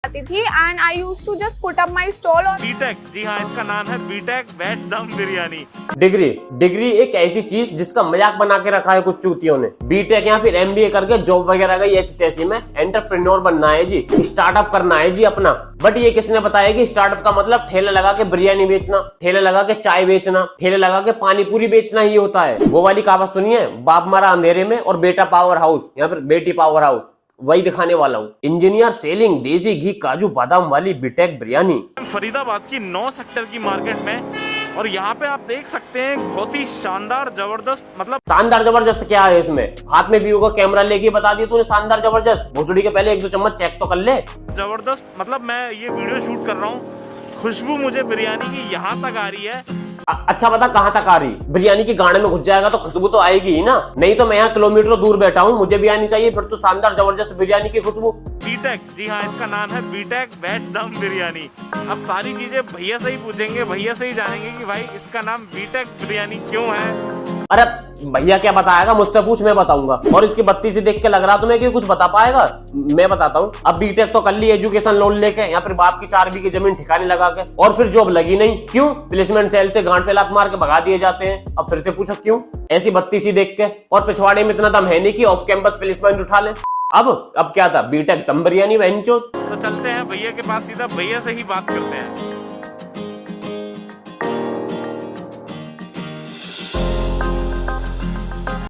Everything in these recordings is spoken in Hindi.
आती थी and I used to just put up my stall on BTech. जी हाँ, इसका नाम है बीटेक वेज दम बिरयानी। डिग्री एक ऐसी चीज जिसका मजाक बना के रखा है कुछ चूतियों ने। बीटेक या फिर एमबीए करके जॉब वगैरह का ऐसी तैसी में एंटरप्रेन्योर बनना है जी, स्टार्टअप करना है जी अपना। बट ये किसने बताया कि स्टार्टअप का मतलब ठेला लगा के बिरयानी बेचना, ठेला लगा के चाय बेचना, ठेला लगा के पानी पूरी बेचना ही होता है। वो वाली कहावत सुनिए, बाप मरा अंधेरे में और बेटा पावर हाउस या फिर बेटी पावर हाउस, वही दिखाने वाला हूँ। इंजीनियर सेलिंग देसी घी काजू बादाम वाली बीटेक बिरयानी फरीदाबाद की 9 सेक्टर की मार्केट में, और यहाँ पे आप देख सकते हैं बहुत ही शानदार जबरदस्त, मतलब शानदार जबरदस्त क्या है इसमें? हाथ में भी होगा कैमरा लेके बता दिया तूने शानदार जबरदस्त। भोसड़ी के पहले 1-2 चम्मच चेक तो कर ले। जबरदस्त, मतलब मैं ये वीडियो शूट कर रहा हूँ, खुशबू मुझे बिरयानी की यहाँ तक आ रही है। अच्छा बता कहाँ तक आ रही? बिरयानी की गाढ़े में घुस जाएगा तो खुशबू तो आएगी ही ना। नहीं तो मैं यहाँ किलोमीटरों दूर बैठा हूँ, मुझे भी आनी चाहिए फिर तो शानदार जबरदस्त बिरयानी की खुशबू। बीटेक, जी हाँ, इसका नाम है बीटेक वेज दम बिरयानी। अब सारी चीजें भैया से ही पूछेंगे, भैया से ही जानेंगे कि भाई इसका नाम बीटेक बिरयानी क्यों है। अरे भैया क्या बताएगा, मुझसे पूछ मैं बताऊंगा। और इसकी बत्ती से देख के लग रहा तुम्हें कि कुछ बता पाएगा? मैं बताता हूँ। अब बीटेक तो कर ली एजुकेशन लोन लेके या फिर बाप की 4 बीघे जमीन ठिकाने लगा के, और फिर जॉब लगी नहीं। क्यों? प्लेसमेंट सेल से गांड पे लात मार के भगा दिए जाते हैं। अब फिर से पूछो क्यों? ऐसी बत्ती सी देख के। और पिछवाड़े में इतना दम है नहीं कि ऑफ कैंपस प्लेसमेंट उठा ले। अब क्या था? बीटेक दम बिरयानी बहनचोद। तो चलते हैं भैया के पास, सीधा भैया से ही बात करते हैं।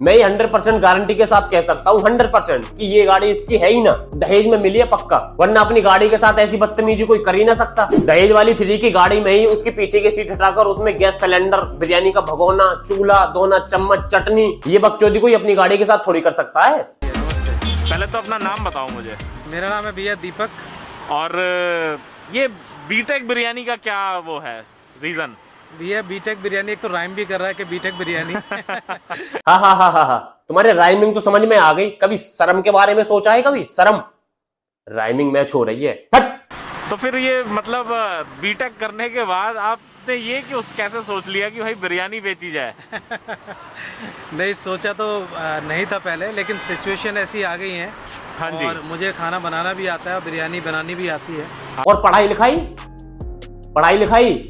मैं 100% गारंटी के साथ कह सकता हूँ 100% कि ये गाड़ी इसकी है ही ना, दहेज में मिली है पक्का, वरना अपनी गाड़ी के साथ ऐसी बदतमीजी कोई कर ही ना सकता। दहेज वाली फ्री की गाड़ी में ही उसके पीछे की सीट हटाकर उसमें गैस सिलेंडर, बिरयानी का भगोना, चूल्हा, दोना, चम्मच, चटनी, ये बकचोदी कोई अपनी गाड़ी के साथ थोड़ी कर सकता है। पहले तो अपना नाम बताओ मुझे। मेरा नाम है भैया दीपक। और ये बीटेक बिरयानी का क्या वो है रीजन? भैया बीटेक बिरयानी, एक तो राइम भी कर रहा है कि बीटेक बिरयानी। हाँ, तुम्हारे राइमिंग तो समझ में आ गई। कभी शर्म के बारे में सोचा है? कभी शर्म? राइमिंग मैच हो रही है। हट। तो फिर ये मतलब बीटेक करने के बाद आपने ये कि कैसे सोच लिया कि भाई बिरयानी बेची जाए? नहीं सोचा तो नहीं था पहले, लेकिन सिचुएशन ऐसी आ गई है। हाँ जी। और मुझे खाना बनाना भी आता है और बिरयानी बनानी भी आती है। और पढ़ाई लिखाई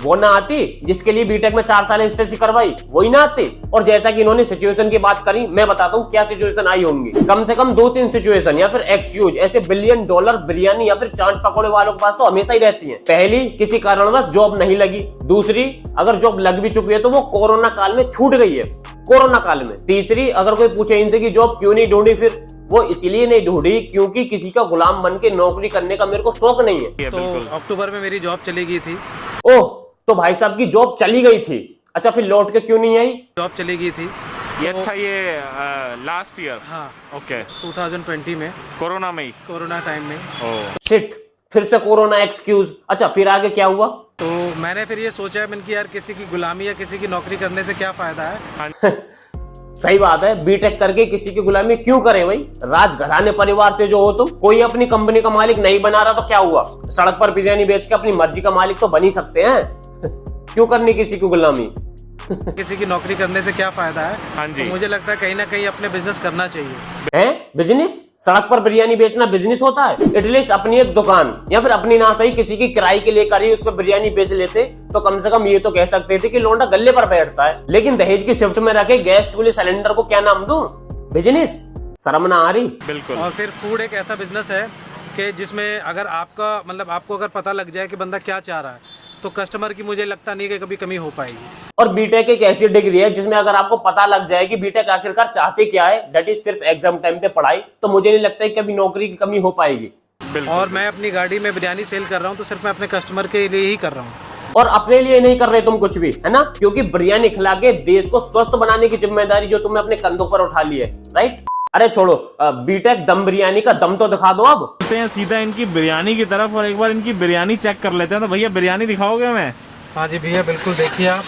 वो ना आती जिसके लिए बीटेक में 4 साल एसटीसी करवाई, वही ना आती। और जैसा कि इन्होंने सिचुएशन की बात करी, मैं बताता हूँ क्या सिचुएशन आई होंगी। कम से कम 2-3 सिचुएशन या फिर एक्सक्यूज ऐसे $1 बिलियन बिरयानी या फिर चाट पकौड़े वालों के पास तो हमेशा ही रहती है। पहली, किसी कारणवश जॉब नहीं लगी। दूसरी, अगर जॉब लग भी चुकी है तो वो कोरोना काल में छूट गई है, कोरोना काल में। तीसरी, अगर कोई पूछे इनसे कि जॉब क्यों नहीं ढूंढी, फिर वो इसलिए नहीं ढूंढी क्योंकि किसी का गुलाम बन के नौकरी करने का मेरे को शौक नहीं है। तो अक्टूबर में मेरी जॉब चली गई थी। ओह, तो भाई साहब की जॉब चली गई थी। अच्छा, फिर लौट के क्यों नहीं आई? जॉब चली गई थी ये तो, अच्छा, ये लास्ट ईयर? हाँ ओके, 2020 में, कोरोना में ही, कोरोना टाइम में। शिट, फिर से कोरोना एक्सक्यूज। अच्छा, फिर आगे क्या हुआ? तो मैंने फिर ये सोचा मैंने कि यार किसी की गुलामी या किसी की नौकरी करने से क्या फायदा है। सही बात है, बीटेक करके किसी की गुलामी क्यों करे भाई? राजघराने परिवार से जो हो तुम, कोई अपनी कंपनी का मालिक नहीं बना रहा तो क्या हुआ? सड़क पर बिरयानी बेच के अपनी मर्जी का मालिक तो बन ही सकते हैं। क्यों करनी किसी की गुलामी? किसी की नौकरी करने से क्या फायदा है। हाँ जी। तो मुझे लगता है कहीं ना कहीं अपने बिजनेस करना चाहिए। है बिजनेस? सड़क पर बिरयानी बेचना बिजनेस होता है? एटलीस्ट अपनी एक दुकान या फिर अपनी ना सही किसी की किराए के लिए करी, उस पर बिरयानी बेच लेते तो कम से कम ये तो कह सकते थे कि लौंडा गल्ले पर बैठता है। लेकिन दहेज की शिफ्ट में रखे गैस चूल्हे सिलेंडर को क्या नाम दूं? बिजनेस? शर्म ना आ रही? बिल्कुल। और फिर फूड एक ऐसा बिजनेस है कि जिसमें अगर आपका मतलब आपको अगर पता लग जाए कि बंदा क्या चाह रहा है तो कस्टमर की मुझे लगता नहीं कि कभी कमी हो पाएगी। और बीटेक एक ऐसी डिग्री है जिसमें अगर आपको पता लग जाए कि बीटेक आखिरकार चाहते क्या है, दैट इज सिर्फ एग्जाम टाइम पे पढ़ाई, तो मुझे नहीं लगता कि कभी नौकरी की कमी हो पाएगी। और मैं अपनी गाड़ी में बिरयानी सेल कर रहा हूँ तो सिर्फ मैं अपने कस्टमर के लिए ही कर रहा हूँ और अपने लिए नहीं कर रहे तुम कुछ भी, है ना? क्योंकि बिरयानी खिला के देश को स्वस्थ बनाने की जिम्मेदारी जो तुमने अपने कंधों पर उठा ली है, राइट? अरे छोड़ो, बीटेक दम बिरयानी का दम तो दिखा दो। अब चलते हैं सीधा इनकी बिरयानी की तरफ और एक बार इनकी बिरयानी चेक कर लेते हैं। तो भैया बिरयानी दिखाओगे हमें? हाँ जी भैया बिल्कुल, देखिए आप।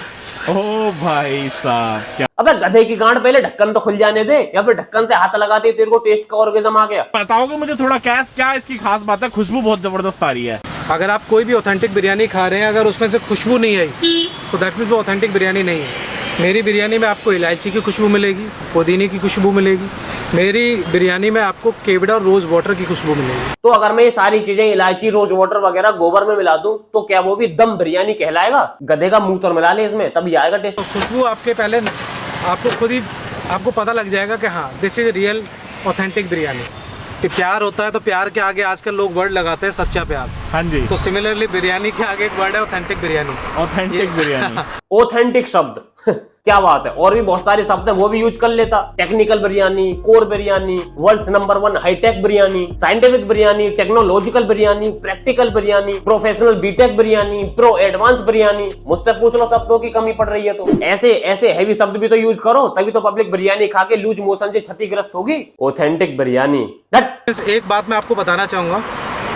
ओ भाई साहब, क्या अबे गधे की गांड, पहले ढक्कन तो खुल जाने दे, या फिर ढक्कन से हाथ लगाते तेरे को टेस्ट का ऑर्गेज़म आ गया। बताओगे मुझे थोड़ा क्या इसकी खास बात है? खुशबू बहुत जबरदस्त आ रही है। अगर आप कोई भी ऑथेंटिक बिरयानी खा रहे हैं, अगर उसमें से खुशबू नहीं आई तो दैट मीन्स वो ऑथेंटिक बिरयानी नहीं है। मेरी बिरयानी में आपको इलायची की खुशबू मिलेगी, पुदीने की खुशबू मिलेगी, मेरी बिरयानी में आपको केवड़ा और रोज वाटर की खुशबू मिलेगी। तो अगर मैं ये सारी चीजें इलायची, रोज वाटर वगैरह गोबर में मिला दूं तो क्या वो भी दम बिरयानी कहलाएगा? गधे का मुंह तो मिला ले इसमें, तभी आएगा टेस्ट। तो खुशबू आपके पहले आपको खुद ही आपको पता लग जाएगा कि हाँ this is real authentic biryani. कि प्यार होता है तो प्यार के आगे आजकल लोग वर्ड लगाते हैं सच्चा प्यार। हाँ जी, तो सिमिलरली बिरयानी के आगे एक वर्ड है authentic biryani. Authentic biryani. Authentic शब्द क्या बात है। और भी बहुत सारे शब्द है वो भी यूज कर लेता। Technical biryani, core biryani, world number 1 hitech biryani, scientific biryani, technological biryani, practical biryani, professional BTech biryani, pro advance biryani. मुझसे पूछ लो शब्दों की कमी पड़ रही है तो। ऐसे ऐसे हैवी शब्द भी तो यूज करो, तभी तो पब्लिक बिरयानी खा के लूज मोशन से क्षतिग्रस्त होगी। ऑथेंटिक बिरयानी। एक बात मैं आपको बताना चाहूंगा,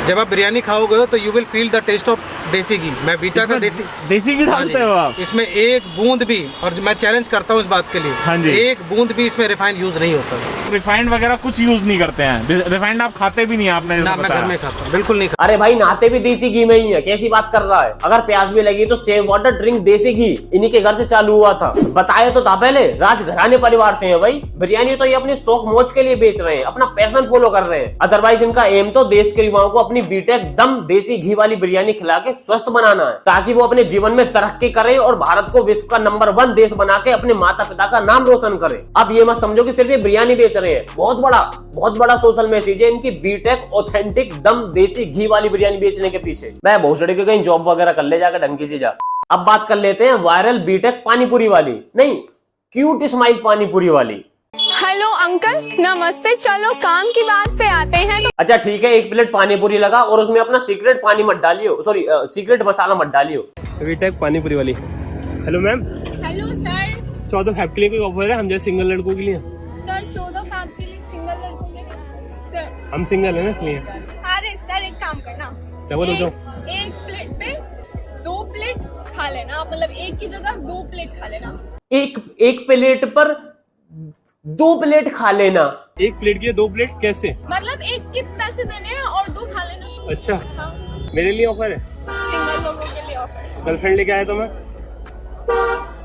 जब आप बिरयानी खाओगे तो you will feel the taste of desi ghee. मैं वीटा का देसी घी डालते हो आप इसमें? एक बूंद भी, और मैं चैलेंज करता हूँ इस बात के लिए, हाँ जी, एक बूंद भी इसमें रिफाइंड यूज नहीं होता। रिफाइंड वगैरह कुछ यूज नहीं करते हैं। रिफाइंड आप खाते भी नहीं, आपने ना, मैं घर में खाता हूं, बिल्कुल नहीं खाता। अरे भाई नहाते भी देसी घी में ही है, कैसी बात कर रहा है। अगर प्यास भी लगी तो सेव वाटर ड्रिंक देसी घी इन्हीं के घर से चालू हुआ था। बताया तो था पहले, राजघराने परिवार से है भाई। बिरयानी तो ये अपने शौक मौज के लिए बेच रहे हैं, अपना पैशन फॉलो कर रहे हैं। अदरवाइज इनका एम तो देश के युवाओं को अपनी बीटेक दम देसी घी वाली बिरयानी खिला के स्वस्थ बनाना है, ताकि वो अपने जीवन में तरक्की करे और भारत को विश्व का नंबर 1 देश बना के अपने माता पिता का नाम रोशन करे। अब ये मत समझो कि सिर्फ ये बिरयानी बेच रहे हैं, बहुत बड़ा सोशल मैसेज है इनकी बीटेक ऑथेंटिक दम देसी घी वाली बिरयानी बेचने के पीछे। मैं भोसड़ी के कहीं जॉब वगैरह कर ले जाकर ढंग से जा। अब बात कर लेते हैं वायरल बीटेक पानीपुरी वाली, नहीं क्यूट स्माइल पानीपुरी वाली। हेलो अंकल, नमस्ते। चलो काम की बात पे आते हैं। अच्छा ठीक है, 1 प्लेट पानीपुरी लगा और उसमें अपना सीक्रेट पानी मत डालियो, सॉरी सीक्रेट मसाला मत डालियो। बीटेक पानीपुरी वाली। Hello ma'am. Hello sir. 14 Feb के लिए कोई ऑफर है हम जैसे सिंगल लड़कों के लिए? सर 14 फेब के लिए सिंगल लड़कों के लिए? सर हम सिंगल है ना इसलिए। अरे सर एक काम करना, क्या बोलो तो? एक प्लेट पे 2 प्लेट खा लेना, मतलब एक की जगह 2 प्लेट खा लेना। एक प्लेट पर 2 प्लेट खा लेना? 1 प्लेट की 2 प्लेट कैसे? मतलब एक के पैसे देने हैं और 2 खा लेना। अच्छा हाँ। मेरे लिए ऑफर है? सिंगल लोगों के लिए ऑफर है। गर्लफ्रेंड लेके आया तो मैं?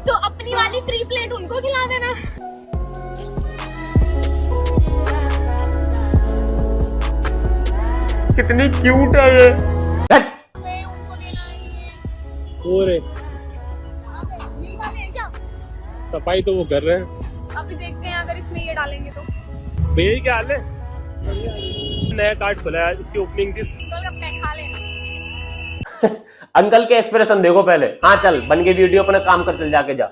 तो अपनी वाली फ्री प्लेट उनको खिला देना। कितनी क्यूट है ये। उनको देना है और ये वाले हैं क्या? सफाई तो वो कर रहे हैं। अभी देखते हैं अगर इसमें ये डालेंगे तो। भैया क्या हाल है? नया कार्ड खुला है, इसकी ओपनिंग थी। मैं खा लेना। अंकल के एक्सप्रेशन देखो पहले। हाँ चल बन के वीडियो अपना काम कर, चल जाके जा।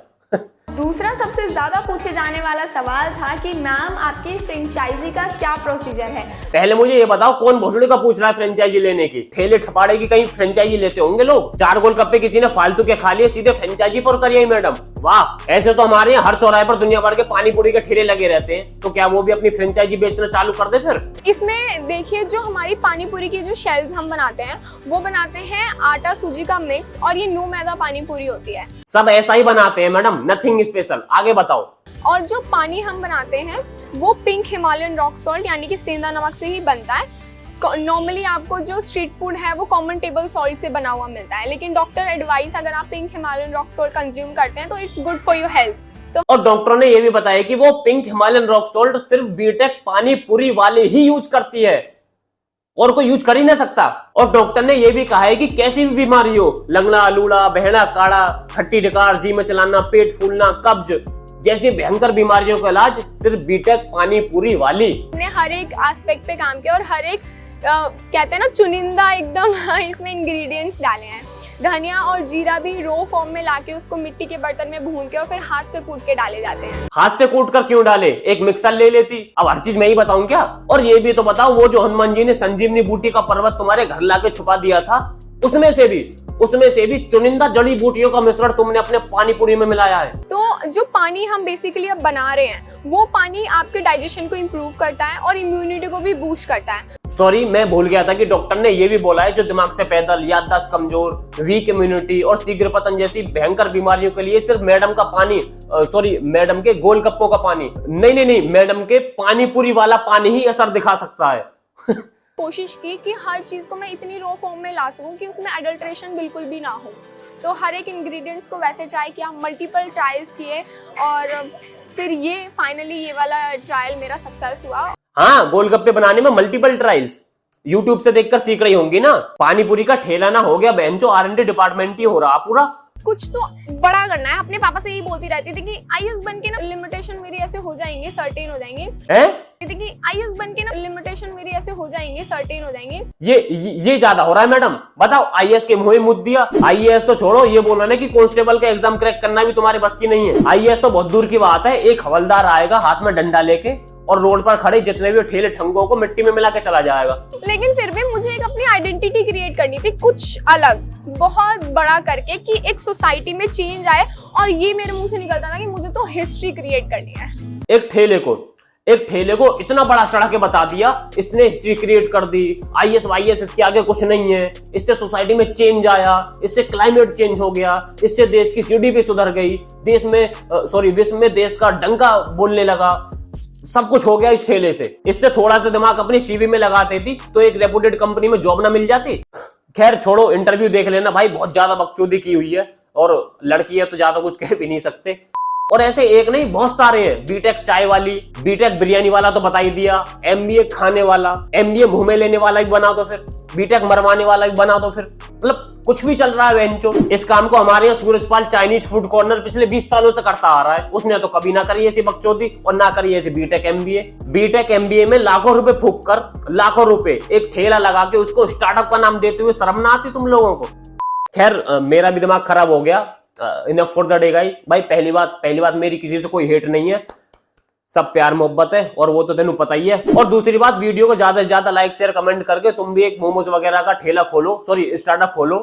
दूसरा सबसे ज्यादा पूछे जाने वाला सवाल था कि मैम आपकी फ्रेंचाइजी का क्या प्रोसीजर है। पहले मुझे ये बताओ कौन भोसड़ी का पूछ रहा है फ्रेंचाइजी लेने की? ठेले ठपाड़े की कहीं फ्रेंचाइजी लेते होंगे लोग। 4 गोलगप्पे किसी ने फालतू के खा लिए, सीधे फ्रेंचाइजी पर करिए मैडम। वाह, ऐसे तो हमारे यहाँ हर चौराहे पर दुनिया भर के पानी पूरी के ठेले लगे रहते हैं, तो क्या वो भी अपनी फ्रेंचाइजी बेचना चालू कर दे फिर? इसमें देखिए, जो हमारी पानी पूरी की जो शेल्स हम बनाते हैं वो बनाते हैं आटा सूजी का मिक्स, और ये नो मैदा पानी पूरी होती है। सब ऐसा ही बनाते हैं मैडम, नथिंग स्पेशल। आगे बताओ। और जो पानी हम बनाते हैं वो पिंक हिमालयन रॉक सॉल्ट यानी कि सेंधा नमक से ही बनता है। नॉर्मली आपको जो स्ट्रीट फूड है वो कॉमन टेबल सॉल्ट से बना हुआ मिलता है, लेकिन डॉक्टर एडवाइस अगर आप pink Himalayan rock salt consume करते हैं तो it's good for your health. तो और डॉक्टर ने ये भी बताया कि वो पिंक हिमालयन रॉक सॉल्ट सिर्फ बीटेक पानी पूरी वाले ही यूज करती है, और कोई यूज कर ही ना सकता। और डॉक्टर ने यह भी कहा है कि कैसी भी बीमारी हो, लंगड़ा लूड़ा बहना काढ़ा, खट्टी डकार, जी में चलाना, पेट फूलना, कब्ज जैसी भयंकर बीमारियों का इलाज सिर्फ बीटेक पानी पूरी वाली ने हर एक एस्पेक्ट पे काम किया, और हर एक कहते हैं ना चुनिंदा एकदम इसमें इंग्रेडिएंट्स डाले हैं। धनिया और जीरा भी रो फॉर्म में लाके उसको मिट्टी के बर्तन में भून के और फिर हाथ से कूट के डाले जाते हैं। हाथ से कूट कर क्यों डाले? एक मिक्सर ले लेती। अब हर चीज मैं ही बताऊं क्या? और ये भी तो बताओ, वो जो हनुमान जी ने संजीवनी बूटी का पर्वत तुम्हारे घर लाके छुपा दिया था, उसमें से भी चुनिंदा जड़ी बूटियों का मिश्रण तुमने अपने पानी पूरी में मिलाया है। तो जो पानी हम बेसिकली अब बना रहे हैं वो पानी आपके डाइजेशन को इम्प्रूव करता है और इम्यूनिटी को भी बूस्ट करता है। सॉरी, मैं भूल गया था कि डॉक्टर ने ये भी बोला है जो दिमाग से पैदल, याददाश्त कमजोर, वीक इम्यूनिटी और शीघ्र पतन जैसी भयंकर बीमारियों के लिए सिर्फ मैडम के गोलगप्पों का पानी नहीं, मैडम के पानी पूरी वाला पानी ही असर दिखा सकता है। कोशिश की कि हर चीज को मैं इतनी रो फॉर्म में ला सकूं कि उसमें एडल्ट्रेशन बिल्कुल भी ना हो। तो हर एक इंग्रेडिएंट्स को वैसे ट्राई किया, मल्टीपल ट्रायल्स किए, और फिर ये फाइनली ये वाला ट्रायल मेरा सक्सेस हुआ। हाँ, गोलगप्पे बनाने में मल्टीपल ट्रायल्स यूट्यूब से देखकर सीख रही होंगी ना। पानी पूरी का ठेला ना हो गया बहन, जो R&D डिपार्टमेंट ही हो रहा पूरा। कुछ तो बड़ा करना है। अपने पापा से यही बोलती रहती थी कि आईएएस बन के ना लिमिटेशन मेरी ऐसे हो जाएंगे, सर्टेन हो जाएंगे। हैं? कि आईएएस बन के ना लिमिटेशन मेरी ऐसे हो जाएंगे, सर्टेन हो जाएंगे। ये ज्यादा हो रहा है मैडम। बताओ, आईएएस के मुंह में मुद्द दिया। आईएएस तो छोड़ो, ये बोला ना कि कांस्टेबल का एग्जाम क्रैक करना भी तुम्हारे बस की नहीं है। आईएएस तो बहुत दूर की बात है। एक हवलदार आएगा हाथ में डंडा लेके और रोड पर खड़े जितने भी ठेले ठंगों को मिट्टी में मिला के चला जाएगा। लेकिन फिर भी मुझे एक अपनी आइडेंटिटी क्रिएट करनी थी, कुछ अलग, बहुत बड़ा करके, कि एक सोसाइटी में चेंज आए। और ये मेरे मुंह से निकलता था कि मुझे तो हिस्ट्री क्रिएट करनी है। एक ठेले को इतना बड़ा चढ़ा के बता दिया, इसने हिस्ट्री क्रिएट कर दी। आईएएस वाईएएस इसके आगे कुछ नहीं है। इससे सोसाइटी में चेंज आया, इससे क्लाइमेट चेंज हो गया, इससे देश की जीडीपी सुधर गई, विश्व में देश का डंका बोलने लगा। सब कुछ हो गया इस ठेले से। इससे थोड़ा सा दिमाग अपनी सीवी में लगाते थी तो एक रेपुटेड कंपनी में जॉब ना मिल जाती। खैर छोड़ो, इंटरव्यू देख लेना भाई, बहुत ज्यादा बकचोदी की हुई है। और लड़की है तो ज्यादा कुछ कह भी नहीं सकते। और ऐसे एक नहीं, बहुत सारे हैं। बीटेक चाय वाली, बीटेक बिरयानी वाला तो बता ही दिया, एमबीए खाने वाला, एमबीए मुंह में लेने वाला भी बना दो, फिर बीटेक मरवाने वाला भी बना दो। फिर मतलब कुछ भी चल रहा है वेंचो। इस काम को हमारे यहाँ सूरजपाल चाइनीज फूड कॉर्नर पिछले 20 सालों से करता आ रहा है। उसने तो कभी ना करी ऐसी बकचोदी और ना करी ऐसी बीटेक एमबीए में लाखों रुपए फूक कर, लाखों रुपए एक ठेला लगा के उसको स्टार्टअप का नाम देते हुए शर्म ना आती तुम लोगों को? खैर मेरा भी दिमाग खराब हो गया। Enough for the day guys. भाई पहली बात मेरी किसी से कोई हेट नहीं है, सब प्यार मोहब्बत है, और वो तो तेनू पता ही है। और दूसरी बात, वीडियो को ज्यादा से ज्यादा लाइक शेयर कमेंट करके तुम भी एक मोमोज वगैरह का ठेला खोलो, स्टार्टअप खोलो।